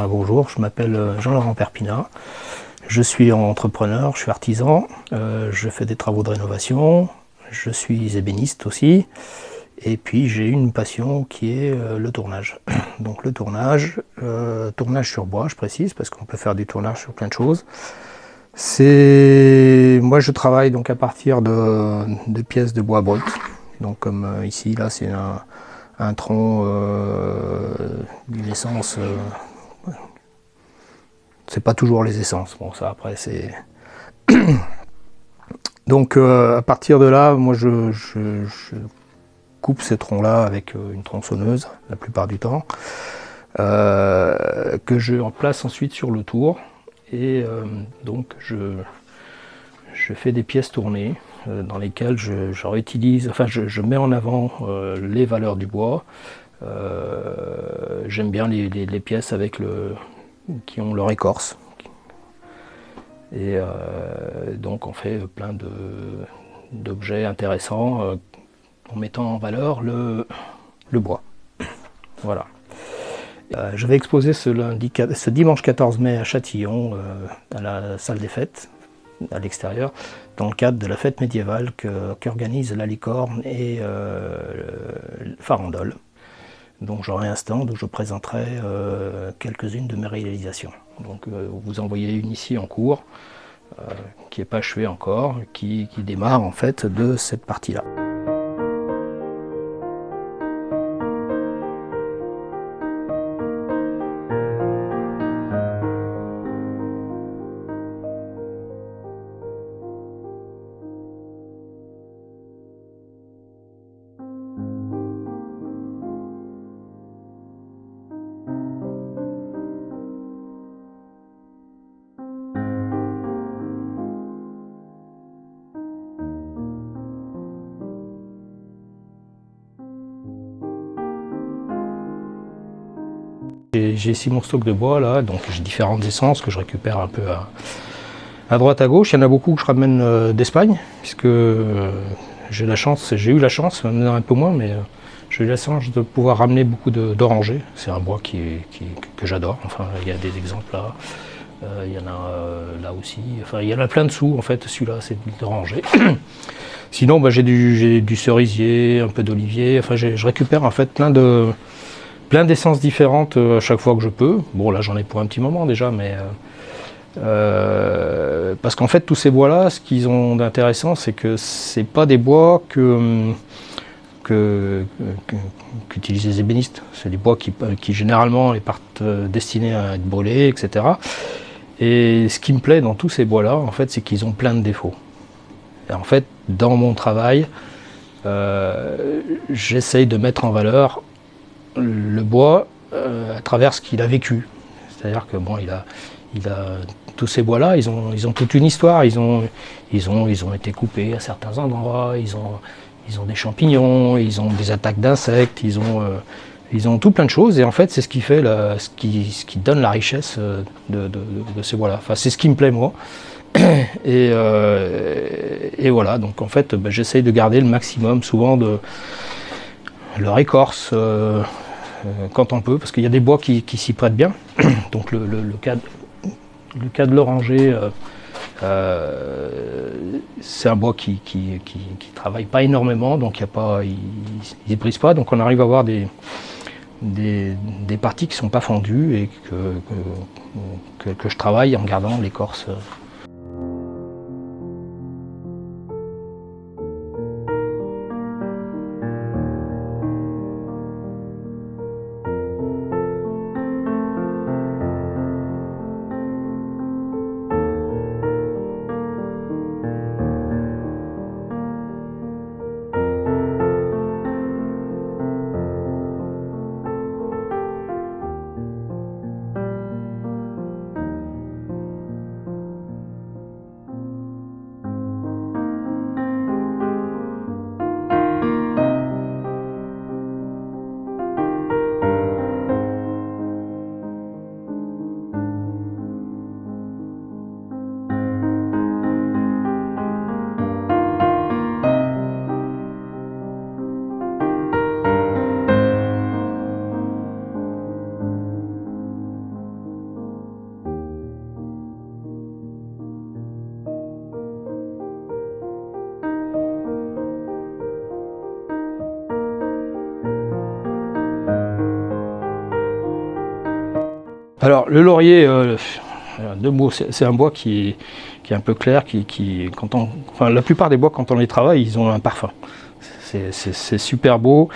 bonjour, je m'appelle Jean-Laurent Perpina. Je suis entrepreneur, je suis artisan, je fais des travaux de rénovation, je suis ébéniste aussi. Et puis j'ai une passion qui est le tournage. Donc le tournage, tournage sur bois, je précise, parce qu'on peut faire du tournage sur plein de choses. Moi je travaille donc à partir de pièces de bois brut. Donc comme ici, là c'est un tronc, une essence. C'est pas toujours les essences. Bon, ça après c'est. Donc à partir de là, moi je coupe ces troncs-là avec une tronçonneuse la plupart du temps, que je place ensuite sur le tour. Et donc je fais des pièces tournées dans lesquelles je réutilise, enfin je mets en avant les valeurs du bois. J'aime bien les pièces qui ont leur écorce. Et donc on fait plein d'objets intéressants en mettant en valeur le bois. Voilà. Je vais exposer ce dimanche 14 mai à Châtillon, à la salle des fêtes, à l'extérieur, dans le cadre de la fête médiévale qu'organise la Licorne et Farandole. Donc j'aurai un stand où je présenterai quelques-unes de mes réalisations. Donc vous en voyez une ici en cours, qui n'est pas achevée encore, qui démarre en fait de cette partie-là. J'ai ici mon stock de bois là, donc j'ai différentes essences que je récupère un peu à droite à gauche. Il y en a beaucoup que je ramène d'Espagne, puisque j'ai eu la chance, maintenant un peu moins, mais j'ai eu la chance de pouvoir ramener beaucoup d'orangers. C'est un bois que j'adore. Enfin, il y a des exemples là. Il y en a là aussi. Enfin, il y en a plein dessous en fait. Celui-là, c'est d'oranger. Sinon, j'ai du cerisier, un peu d'olivier. Enfin, je récupère en fait plein d'essences différentes à chaque fois que je peux. Bon, là, j'en ai pour un petit moment déjà, mais parce qu'en fait, tous ces bois-là, ce qu'ils ont d'intéressant, c'est que c'est pas des bois qu'utilisent les ébénistes. C'est des bois qui généralement partent destinés à être brûlés, etc. Et ce qui me plaît dans tous ces bois-là, en fait, c'est qu'ils ont plein de défauts. Et en fait, dans mon travail, j'essaye de mettre en valeur le bois à travers ce qu'il a vécu. C'est-à-dire que bon, il a tous ces bois-là, ils ont toute une histoire. Ils ont été coupés à certains endroits. Ils ont des champignons. Ils ont des attaques d'insectes. Ils ont tout plein de choses. Et en fait, c'est ce qui fait ce qui donne la richesse de ces bois-là. Enfin, c'est ce qui me plaît moi. Et voilà. Donc en fait, j'essaye de garder le maximum souvent de leur écorce. Quand on peut, parce qu'il y a des bois qui s'y prêtent bien. Donc le cas de l'oranger, c'est un bois qui travaille pas énormément, donc il ne brise pas, donc on arrive à avoir des parties qui sont pas fendues et que je travaille en gardant l'écorce. Alors le laurier, deux mots, c'est un bois qui est un peu clair, enfin, la plupart des bois quand on les travaille, ils ont un parfum. C'est super beau,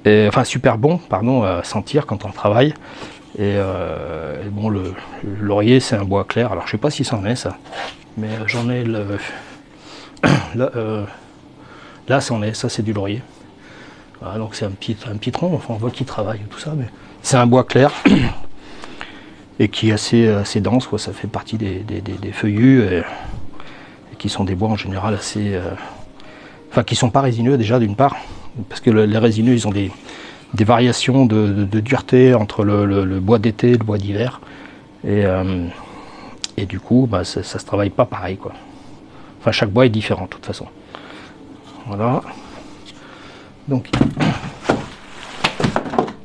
enfin super bon, pardon, à sentir quand on travaille. Et bon, le laurier c'est un bois clair, alors je sais pas si c'en est ça, mais j'en ai là c'en est, ça c'est du laurier. Voilà, donc c'est un petit tronc, enfin on voit qu'il travaille tout ça, mais c'est un bois clair et qui est assez dense, quoi. Ça fait partie des feuillus et qui sont des bois en général assez, enfin qui sont pas résineux déjà d'une part, parce que les résineux ils ont des variations de dureté entre le bois d'été et le bois d'hiver, et du coup bah, ça se travaille pas pareil, quoi. Enfin chaque bois est différent de toute façon. Voilà. Donc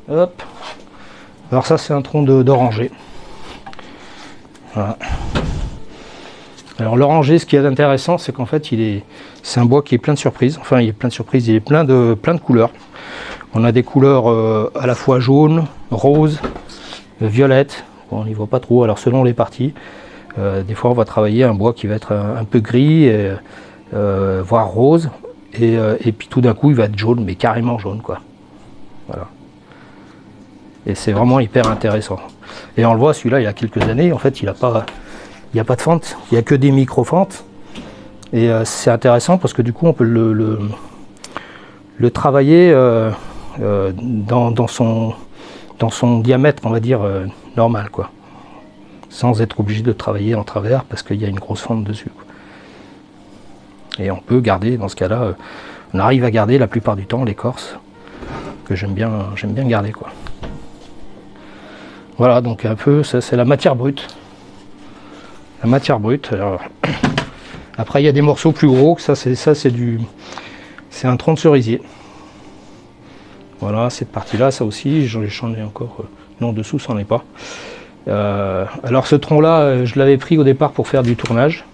hop. Alors ça c'est un tronc d'oranger. Voilà. Alors l'oranger, ce qui est intéressant, c'est qu'en fait c'est un bois qui est plein de surprises. Enfin il est plein de surprises, il est plein de couleurs. On a des couleurs à la fois jaune, rose, violette. Bon, on n'y voit pas trop, alors selon les parties. Des fois on va travailler un bois qui va être un peu gris, voire rose. Et puis tout d'un coup il va être jaune, mais carrément jaune, quoi. Voilà. Et c'est vraiment hyper intéressant. Et on le voit, celui-là il y a quelques années, en fait il n'y a pas de fente, il n'y a que des micro-fentes. Et c'est intéressant parce que du coup on peut le travailler dans son diamètre, on va dire, normal, quoi. Sans être obligé de travailler en travers parce qu'il y a une grosse fente dessus, quoi. Et on peut garder, dans ce cas-là, on arrive à garder la plupart du temps l'écorce, que j'aime bien garder, quoi. Voilà, donc un peu, ça c'est la matière brute. La matière brute. Alors, après il y a des morceaux plus gros, c'est un tronc de cerisier. Voilà, cette partie-là, ça aussi, j'en ai encore. Non, dessous, ça n'en est pas. Alors ce tronc-là, je l'avais pris au départ pour faire du tournage.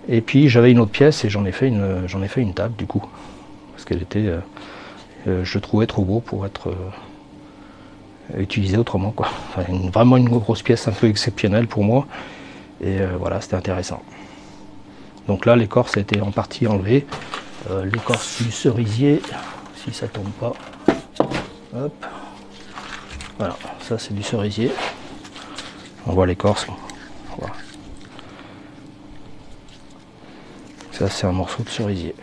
Et puis j'avais une autre pièce et j'en ai fait une table du coup. Parce qu'elle était, je trouvais trop beau pour être utilisé autrement, quoi. Enfin, vraiment une grosse pièce un peu exceptionnelle pour moi. Et voilà, c'était intéressant. Donc là, l'écorce a été en partie enlevée. L'écorce du cerisier, si ça tombe pas. Hop. Voilà, ça c'est du cerisier. On voit l'écorce. Voilà. Ça c'est un morceau de cerisier.